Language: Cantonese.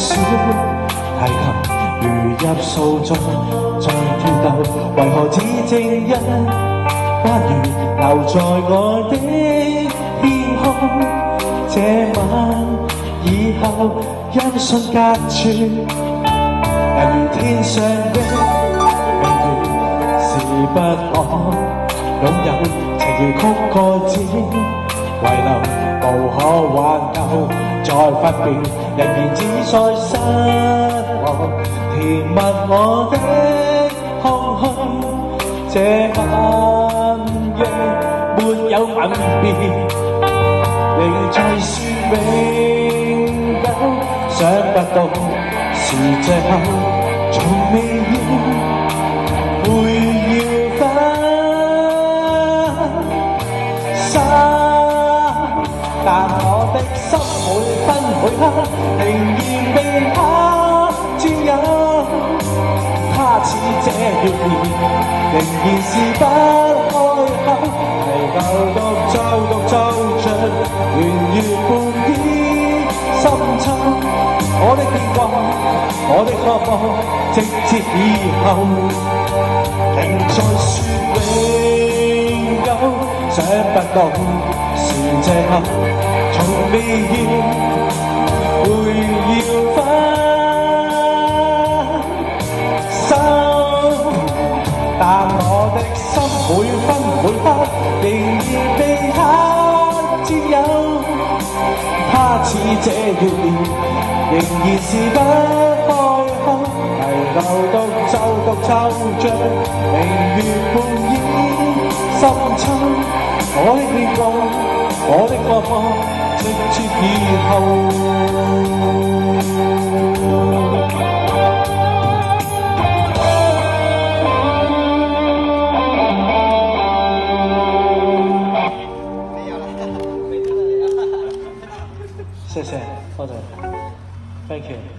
書提及，如入訴中再跳逗，為何只剩一關於留在我的天空？這晚以後音訊隔絕，人如天上的明月，是不可擁有，情如曲過剪，遺留無可挽救，再分別仍然只在失望，填密我的空虛。這晚夜沒有吻別，仍在說永久，想不到是這刻從未要會要分手，但我的心每分每刻仍然被他佔有，他似這月兒仍然是不開口，泥牛獨奏着圓月半倚深秋，我的牽掛，我的渴望，直至以後仍在說永久，想不到是這刻從未要會要分手，但我的心每分每刻仍然被他佔有，他似這月兒仍然是不開口，泥牛獨奏着明月半倚深秋，我的牽掛，我的渴望，直至以後。謝謝，多謝 ，thank you。